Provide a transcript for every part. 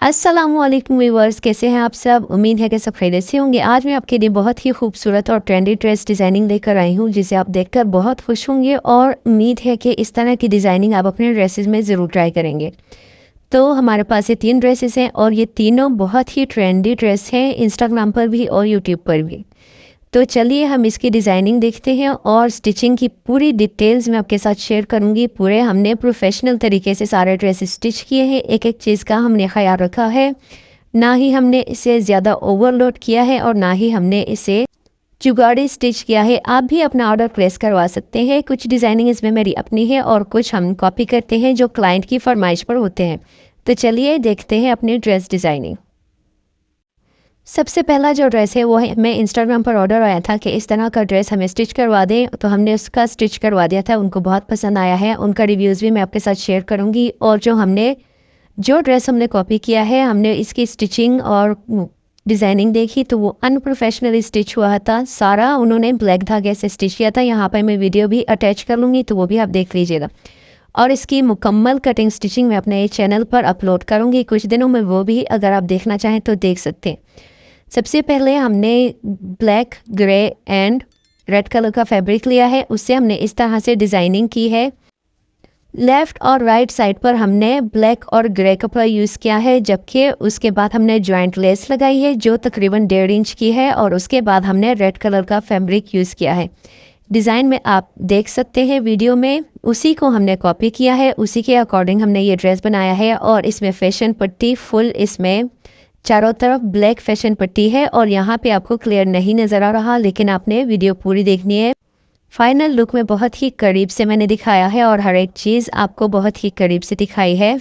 अस्सलामुअलैकुम व्यूअर्स, कैसे हैं आप सब। उम्मीद है कि सब खैरियत से होंगे। आज मैं आपके लिए बहुत ही खूबसूरत और ट्रेंडी ड्रेस डिज़ाइनिंग लेकर आई हूँ, जिसे आप देखकर बहुत खुश होंगे और उम्मीद है कि इस तरह की डिज़ाइनिंग आप अपने ड्रेसेस में ज़रूर ट्राई करेंगे। तो हमारे पास ये 3 ड्रेसेस हैं और ये तीनों बहुत ही ट्रेंडी ड्रेस हैं, इंस्टाग्राम पर भी और यूट्यूब पर भी। तो चलिए हम इसकी डिज़ाइनिंग देखते हैं और स्टिचिंग की पूरी डिटेल्स मैं आपके साथ शेयर करूंगी। पूरे हमने प्रोफेशनल तरीके से सारे ड्रेस स्टिच किए हैं, एक एक चीज़ का हमने ख्याल रखा है। ना ही हमने इसे ज़्यादा ओवरलोड किया है और ना ही हमने इसे जुगाड़ी स्टिच किया है। आप भी अपना ऑर्डर प्लेस करवा सकते हैं। कुछ डिज़ाइनिंग इसमें मेरी अपनी है और कुछ हम कॉपी करते हैं जो क्लाइंट की फरमाइश पर होते हैं। तो चलिए देखते हैं अपनी ड्रेस डिज़ाइनिंग। सबसे पहला जो ड्रेस है वो है, मैं इंस्टाग्राम पर ऑर्डर आया था कि इस तरह का ड्रेस हमें स्टिच करवा दें, तो हमने उसका स्टिच करवा दिया था। उनको बहुत पसंद आया है, उनका रिव्यूज़ भी मैं आपके साथ शेयर करूँगी। और जो ड्रेस हमने कॉपी किया है, हमने इसकी स्टिचिंग और डिज़ाइनिंग देखी तो वो अनप्रोफेशनली स्टिच हुआ था। सारा उन्होंने ब्लैक धागे से स्टिच किया था। यहाँ पर मैं वीडियो भी अटैच कर लूँगी, तो वो भी आप देख लीजिएगा। और इसकी मुकम्मल कटिंग स्टिचिंग मैं अपने चैनल पर अपलोड करूँगी कुछ दिनों में, वो भी अगर आप देखना चाहें तो देख सकते हैं। सबसे पहले हमने black, grey and red colour का फैब्रिक लिया है, उससे हमने इस तरह से डिज़ाइनिंग की है। लेफ़्ट और राइट साइड पर हमने ब्लैक और ग्रे कपड़ा यूज़ किया है, जबकि उसके बाद हमने जॉइंट लेस लगाई है जो तकरीबन 1.5 इंच की है, और उसके बाद हमने रेड कलर का फैब्रिक यूज़ किया है। डिज़ाइन में आप देख सकते हैं वीडियो में, उसी को हमने कॉपी किया है, उसी के अकॉर्डिंग हमने ये ड्रेस बनाया है। और इसमें फैशन पट्टी फुल, इसमें चारों तरफ ब्लैक फैशन पट्टी है और यहाँ पे आपको क्लियर नहीं नज़र आ रहा, लेकिन आपने वीडियो पूरी देखनी है। फाइनल लुक में बहुत ही करीब से मैंने दिखाया है और हर एक चीज़ आपको बहुत ही करीब से दिखाई है,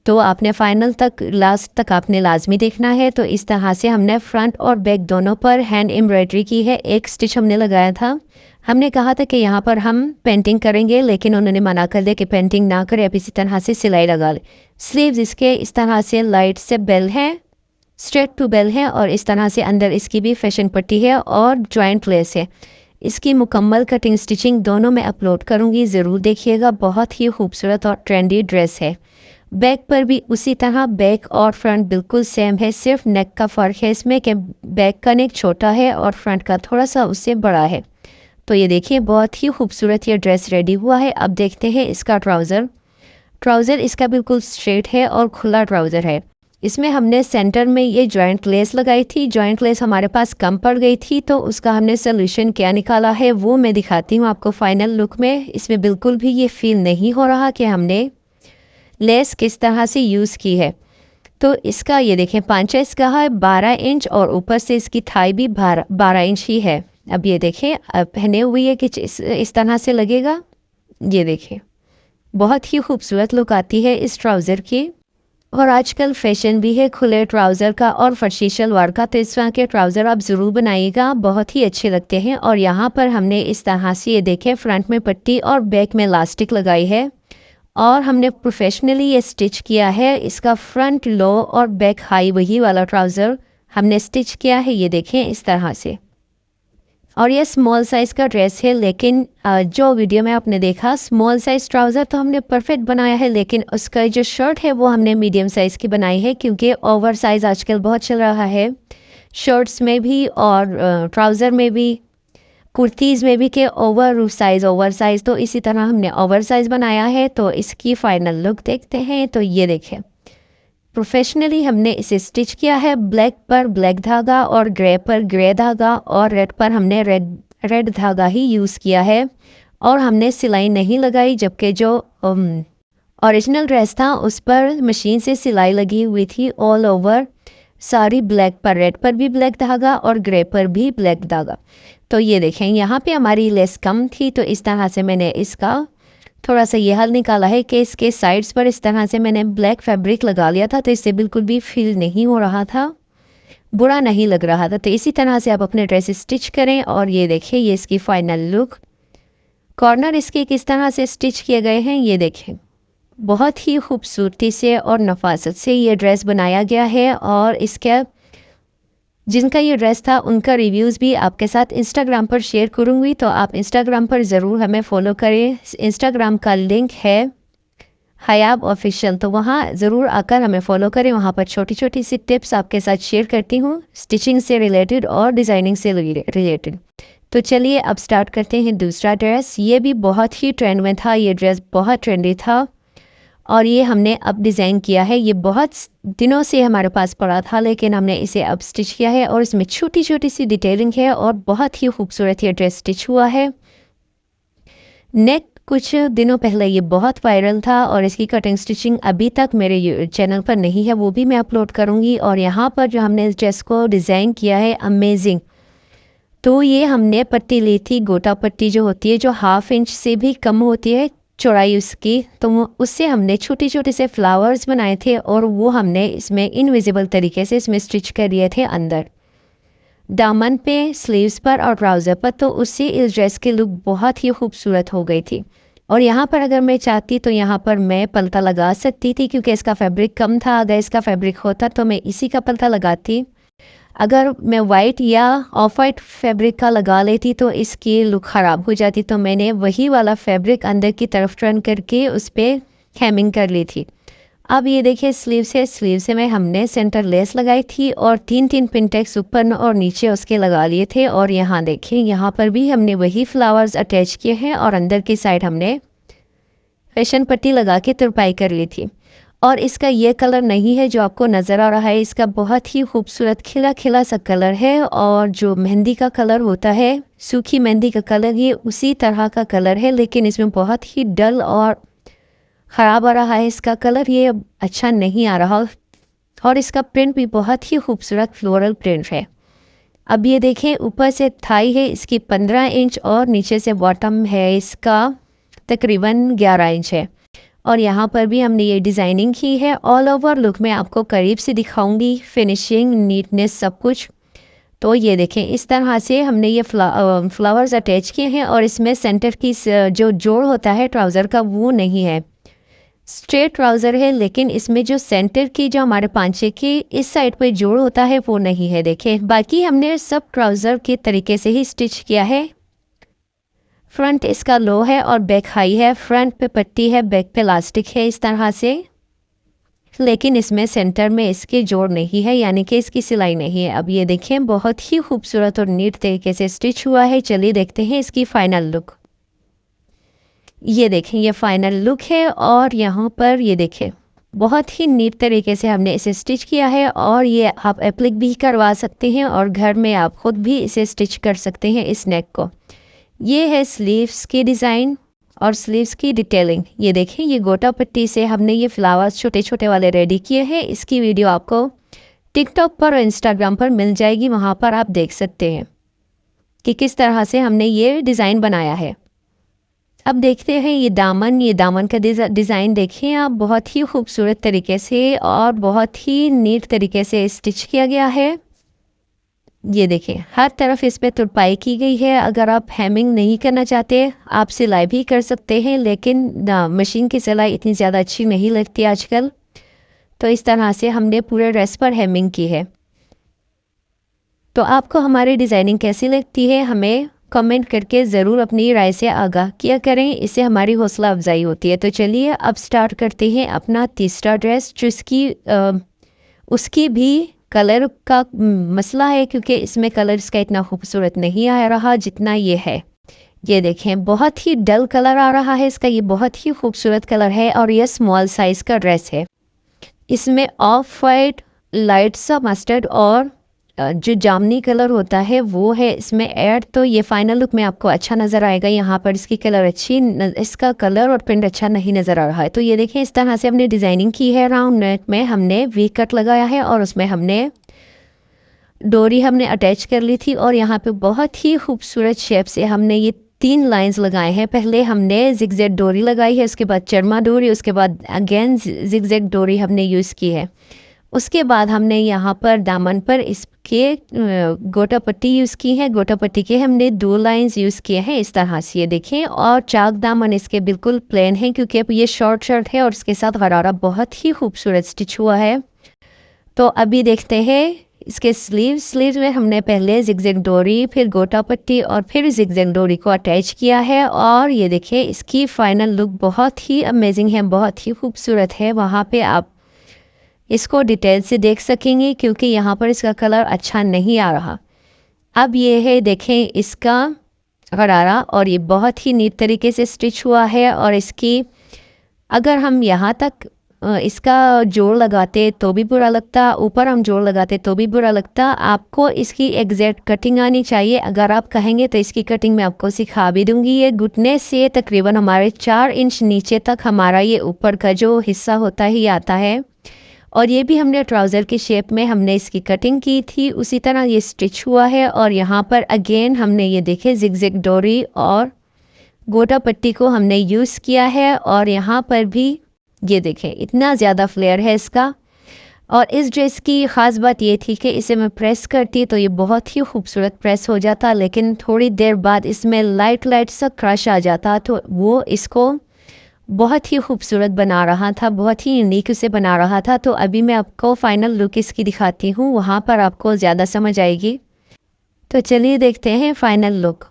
तो आपने फाइनल तक, लास्ट तक आपने लाजमी देखना है। तो इस तरह से हमने फ्रंट और बैक दोनों पर हैंड एम्ब्रॉयडरी की है। एक स्टिच हमने लगाया था, हमने कहा था कि यहाँ पर हम पेंटिंग करेंगे, लेकिन उन्होंने मना कर दिया कि पेंटिंग ना करें, अब इसी तरह से सिलाई लगा ले। स्लीव्स इसके इस तरह से लाइट से बेल है, स्ट्रेट टू बेल है, और इस तरह से अंदर इसकी भी फैशन पट्टी है और जॉइंट लेस है। इसकी मुकम्मल कटिंग स्टिचिंग दोनों में अपलोड करूंगी, ज़रूर देखिएगा। बहुत ही खूबसूरत और ट्रेंडी ड्रेस है। बैक पर भी उसी तरह, बैक और फ्रंट बिल्कुल सेम है, सिर्फ नेक का फ़र्क है इसमें कि बैक का नेक छोटा है और फ्रंट का थोड़ा सा उससे बड़ा है। तो ये देखिए, बहुत ही खूबसूरत ये ड्रेस रेडी हुआ है। अब देखते हैं इसका ट्राउज़र इसका बिल्कुल स्ट्रेट है और खुला ट्राउज़र है। इसमें हमने सेंटर में ये जॉइंट लेस लगाई थी। जॉइंट लेस हमारे पास कम पड़ गई थी, तो उसका हमने सोल्यूशन क्या निकाला है वो मैं दिखाती हूँ आपको फाइनल लुक में। इसमें बिल्कुल भी ये फील नहीं हो रहा कि हमने लेस किस तरह से यूज़ की है। तो इसका ये देखें, पांचा इसका है 12 इंच और ऊपर से इसकी थाई भी 12 इंच ही है। अब ये देखें, अब पहने हुए है कि इस तरह से लगेगा। ये देखें, बहुत ही खूबसूरत लुक आती है इस ट्राउज़र की। और आजकल फैशन भी है खुले ट्राउज़र का और फर्शी शलवार का, तो इस तरह के ट्राउज़र आप ज़रूर बनाइएगा, बहुत ही अच्छे लगते हैं। और यहाँ पर हमने इस तरह से ये देखें, फ्रंट में पट्टी और बैक में इलास्टिक लगाई है और हमने प्रोफेशनली ये स्टिच किया है। इसका फ्रंट लो और बैक हाई वही वाला ट्राउज़र हमने स्टिच किया है, ये देखें इस तरह से। और ये स्मॉल साइज़ का ड्रेस है, लेकिन जो वीडियो में आपने देखा स्मॉल साइज़ ट्राउज़र तो हमने परफेक्ट बनाया है, लेकिन उसका जो शर्ट है वो हमने मीडियम साइज़ की बनाई है, क्योंकि ओवर साइज़ आजकल बहुत चल रहा है शर्ट्स में भी और ट्राउज़र में भी, कुर्तीज़ में भी, के ओवर साइज़, तो इसी तरह हमने ओवर साइज़ बनाया है। तो इसकी फ़ाइनल लुक देखते हैं। तो ये देखें, प्रोफेशनली हमने इसे स्टिच किया है। ब्लैक पर ब्लैक धागा और ग्रे पर ग्रे धागा और रेड पर हमने रेड धागा ही यूज़ किया है और हमने सिलाई नहीं लगाई, जबकि जो ओरिजिनल ड्रेस था उस पर मशीन से सिलाई लगी हुई थी ऑल ओवर सारी। ब्लैक पर रेड पर भी ब्लैक धागा और ग्रे पर भी ब्लैक धागा। तो ये देखें, यहाँ पे हमारी लेस कम थी, तो इस तरह से मैंने इसका थोड़ा सा ये हल निकाला है कि इसके साइड्स पर इस तरह से मैंने ब्लैक फैब्रिक लगा लिया था, तो इससे बिल्कुल भी फील नहीं हो रहा था, बुरा नहीं लग रहा था। तो इसी तरह से आप अपने ड्रेस स्टिच करें। और ये देखिए, ये इसकी फाइनल लुक, कॉर्नर इसके किस तरह से स्टिच किए गए हैं, ये देखें। बहुत ही खूबसूरती से और नफासत से ये ड्रेस बनाया गया है। और इसके जिनका ये ड्रेस था उनका रिव्यूज़ भी आपके साथ इंस्टाग्राम पर शेयर करूँगी, तो आप इंस्टाग्राम पर ज़रूर हमें फॉलो करें। इंस्टाग्राम का लिंक है हयाब ऑफिशियल, तो वहाँ ज़रूर आकर हमें फॉलो करें। वहाँ पर छोटी छोटी सी टिप्स आपके साथ शेयर करती हूँ स्टिचिंग से रिलेटेड और डिज़ाइनिंग से रिलेटेड। तो चलिए अब स्टार्ट करते हैं दूसरा ड्रेस। ये भी बहुत ही ट्रेंड में था, ये ड्रेस बहुत ट्रेंडी था और ये हमने अब डिज़ाइन किया है। ये बहुत दिनों से हमारे पास पड़ा था लेकिन हमने इसे अब स्टिच किया है और इसमें छोटी छोटी सी डिटेलिंग है और बहुत ही खूबसूरत ये ड्रेस स्टिच हुआ है। नेक कुछ दिनों पहले ये बहुत वायरल था और इसकी कटिंग स्टिचिंग अभी तक मेरे चैनल पर नहीं है, वो भी मैं अपलोड करूँगी। और यहाँ पर जो हमने इस ड्रेस को डिज़ाइन किया है अमेजिंग। तो ये हमने पट्टी ली थी, गोटा पट्टी जो होती है, जो 1/2 इंच से भी कम होती है चौड़ाई उसकी, तो उससे हमने छोटे छोटे से फ्लावर्स बनाए थे और वो हमने इसमें इनविजिबल तरीके से इसमें स्टिच कर दिए थे अंदर दामन पे, स्लीव्स पर और ट्राउज़र पर। तो उससे इस ड्रेस की लुक बहुत ही खूबसूरत हो गई थी। और यहाँ पर अगर मैं चाहती तो यहाँ पर मैं पल्टा लगा सकती थी क्योंकि इसका फैब्रिक कम था। अगर इसका फैब्रिक होता तो मैं इसी का पल्टा लगाती। अगर मैं वाइट या ऑफ वाइट फैब्रिक का लगा लेती तो इसकी लुक ख़राब हो जाती, तो मैंने वही वाला फैब्रिक अंदर की तरफ टर्न करके उस पर हेमिंग कर ली थी। अब ये देखिए स्लीव से में हमने सेंटर लेस लगाई थी और 3 पिनटेक्स ऊपर और नीचे उसके लगा लिए थे। और यहाँ देखिए यहाँ पर भी हमने वही फ्लावर्स अटैच किए हैं और अंदर की साइड हमने फैशन पट्टी लगा के तुरपाई कर ली थी। और इसका ये कलर नहीं है जो आपको नज़र आ रहा है, इसका बहुत ही खूबसूरत खिला खिला सा कलर है। और जो मेहंदी का कलर होता है, सूखी मेहंदी का कलर, ये उसी तरह का कलर है लेकिन इसमें बहुत ही डल और ख़राब आ रहा है इसका कलर, ये अच्छा नहीं आ रहा। और इसका प्रिंट भी बहुत ही खूबसूरत फ्लोरल प्रिंट है। अब ये देखें ऊपर से थाई है इसकी 15 इंच और नीचे से बॉटम है इसका तकरीबन 11 इंच है। और यहाँ पर भी हमने ये डिज़ाइनिंग की है। ऑल ओवर लुक में आपको करीब से दिखाऊंगी, फिनिशिंग, नीटनेस, सब कुछ। तो ये देखें इस तरह से हमने ये फ्लावर्स अटैच किए हैं और इसमें सेंटर की जो जोड़ होता है ट्राउज़र का वो नहीं है, स्ट्रेट ट्राउज़र है लेकिन इसमें जो सेंटर की जो हमारे पांचे की इस साइड पे जोड़ होता है वो नहीं है। देखें बाकी हमने सब ट्राउज़र के तरीके से ही स्टिच किया है। फ्रंट इसका लो है और बैक हाई है, फ्रंट पे पट्टी है, बैक पे इलास्टिक है इस तरह से, लेकिन इसमें सेंटर में इसके जोड़ नहीं है यानी कि इसकी सिलाई नहीं है। अब ये देखें बहुत ही खूबसूरत और नीट तरीके से स्टिच हुआ है। चलिए देखते हैं इसकी फाइनल लुक। ये देखें ये फाइनल लुक है और यहाँ पर ये देखें बहुत ही नीट तरीके से हमने इसे स्टिच किया है। और ये आप एप्लिक भी करवा सकते हैं और घर में आप खुद भी इसे स्टिच कर सकते हैं इस नेक को। ये है स्लीव्स की डिज़ाइन और स्लीव्स की डिटेलिंग। ये देखें ये गोटा पट्टी से हमने ये फ्लावर्स छोटे छोटे वाले रेडी किए हैं। इसकी वीडियो आपको टिकटॉक पर और इंस्टाग्राम पर मिल जाएगी, वहाँ पर आप देख सकते हैं कि किस तरह से हमने ये डिज़ाइन बनाया है। अब देखते हैं ये दामन का डिज़ाइन देखें आप, बहुत ही खूबसूरत तरीके से और बहुत ही नीट तरीके से स्टिच किया गया है। ये देखें हर तरफ इस पे तुरपाई की गई है। अगर आप हेमिंग नहीं करना चाहते आप सिलाई भी कर सकते हैं, लेकिन मशीन की सिलाई इतनी ज़्यादा अच्छी नहीं लगती आजकल। तो इस तरह से हमने पूरे ड्रेस पर हेमिंग की है। तो आपको हमारी डिज़ाइनिंग कैसी लगती है हमें कमेंट करके ज़रूर अपनी राय से आगाह किया करें, इससे हमारी हौसला अफजाई होती है। तो चलिए अब स्टार्ट करते हैं अपना तीसरा ड्रेस, जो उसकी भी कलर का मसला है क्योंकि इसमें कलर इसका इतना खूबसूरत नहीं आ रहा जितना ये है। ये देखें बहुत ही डल कलर आ रहा है इसका, ये बहुत ही खूबसूरत कलर है और ये स्मॉल साइज़ का ड्रेस है। इसमें ऑफ वाइट, लाइट सा मस्टर्ड और जो जामनी कलर होता है वो है इसमें ऐड। तो ये फाइनल लुक में आपको अच्छा नज़र आएगा। यहाँ पर इसकी कलर इसका कलर और प्रिंट अच्छा नहीं नज़र आ रहा है। तो ये देखें इस तरह से हमने डिज़ाइनिंग की है। राउंड नेक में हमने वी कट लगाया है और उसमें हमने डोरी हमने अटैच कर ली थी और यहाँ पे बहुत ही खूबसूरत शेप से हमने ये 3 लाइंस लगाए हैं। पहले हमने जिगजैग डोरी लगाई है, उसके बाद चरमा डोरी, उसके बाद अगेन जिगजैग डोरी हमने यूज़ की है। उसके बाद हमने यहाँ पर दामन पर इसके गोटा पट्टी यूज़ की है। गोटा पट्टी के हमने 2 लाइंस यूज़ किए हैं इस तरह से, ये देखें। और चाक दामन इसके बिल्कुल प्लेन है क्योंकि अब ये शॉर्ट शर्ट है और इसके साथ गरारा बहुत ही खूबसूरत स्टिच हुआ है। तो अभी देखते हैं इसके स्लीव्स में हमने पहले जिगजैग डोरी, फिर गोटा पट्टी और फिर जिगजैग डोरी को अटैच किया है। और ये देखिए इसकी फाइनल लुक बहुत ही अमेजिंग है, बहुत ही खूबसूरत है। वहाँ पे आप इसको डिटेल से देख सकेंगे क्योंकि यहाँ पर इसका कलर अच्छा नहीं आ रहा। अब ये है देखें इसका गरारा, और ये बहुत ही नीट तरीके से स्टिच हुआ है। और इसकी अगर हम यहाँ तक इसका जोड़ लगाते तो भी बुरा लगता, ऊपर हम जोड़ लगाते तो भी बुरा लगता। आपको इसकी एग्जैक्ट कटिंग आनी चाहिए। अगर आप कहेंगे तो इसकी कटिंग मैं आपको सिखा भी दूंगी। ये घुटने से तकरीबन हमारे 4 इंच नीचे तक हमारा ये ऊपर का जो हिस्सा होता ही आता है। और ये भी हमने ट्राउज़र की शेप में हमने इसकी कटिंग की थी, उसी तरह ये स्टिच हुआ है। और यहाँ पर अगेन हमने ये देखे जिगजैग डोरी और गोटा पट्टी को हमने यूज़ किया है। और यहाँ पर भी ये देखें इतना ज़्यादा फ्लेयर है इसका। और इस ड्रेस की ख़ास बात ये थी कि इसे मैं प्रेस करती तो ये बहुत ही खूबसूरत प्रेस हो जाता, लेकिन थोड़ी देर बाद इसमें लाइट सा क्रश आ जाता, तो वो इसको बहुत ही खूबसूरत बना रहा था, बहुत ही यूनिक उसे बना रहा था। तो अभी मैं आपको फाइनल लुक इसकी दिखाती हूँ, वहाँ पर आपको ज़्यादा समझ आएगी। तो चलिए देखते हैं फाइनल लुक।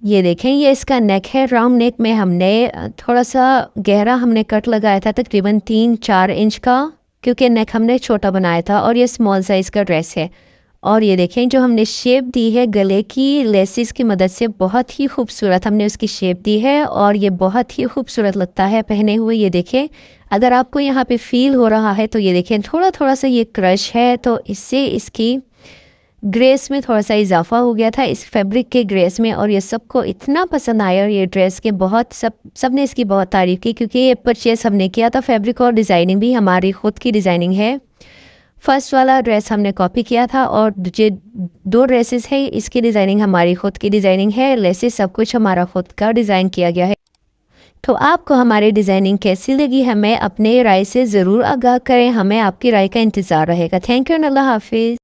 ये देखें ये इसका नेक है, राउंड नेक में हमने थोड़ा सा गहरा हमने कट लगाया था, तकरीबन 3-4 इंच का, क्योंकि नेक हमने छोटा बनाया था। और ये स्मॉल साइज़ का ड्रेस है। और ये देखें जो हमने शेप दी है गले की लेसिस की मदद से, बहुत ही खूबसूरत हमने उसकी शेप दी है। और ये बहुत ही खूबसूरत लगता है पहने हुए। ये देखें अगर आपको यहाँ पे फील हो रहा है तो ये देखें थोड़ा सा ये क्रश है, तो इससे इसकी ग्रेस में थोड़ा सा इजाफा हो गया था इस फैब्रिक के ग्रेस में। और ये सबको इतना पसंद आया, और ये ड्रेस के बहुत सब ने इसकी बहुत तारीफ़ की, क्योंकि ये परचेस हमने किया था। फैब्रिक और डिज़ाइनिंग भी हमारी ख़ुद की डिज़ाइनिंग है। फर्स्ट वाला ड्रेस हमने कॉपी किया था, और जो 2 ड्रेसेस है इसकी डिज़ाइनिंग हमारी ख़ुद की डिज़ाइनिंग है। लेसेस सब कुछ हमारा ख़ुद का डिज़ाइन किया गया है। तो आपको हमारी डिज़ाइनिंग कैसी लगी हमें अपने राय से ज़रूर आगाह करें, हमें आपकी राय का इंतज़ार रहेगा। थैंक यू, अल्लाह हाफिज़।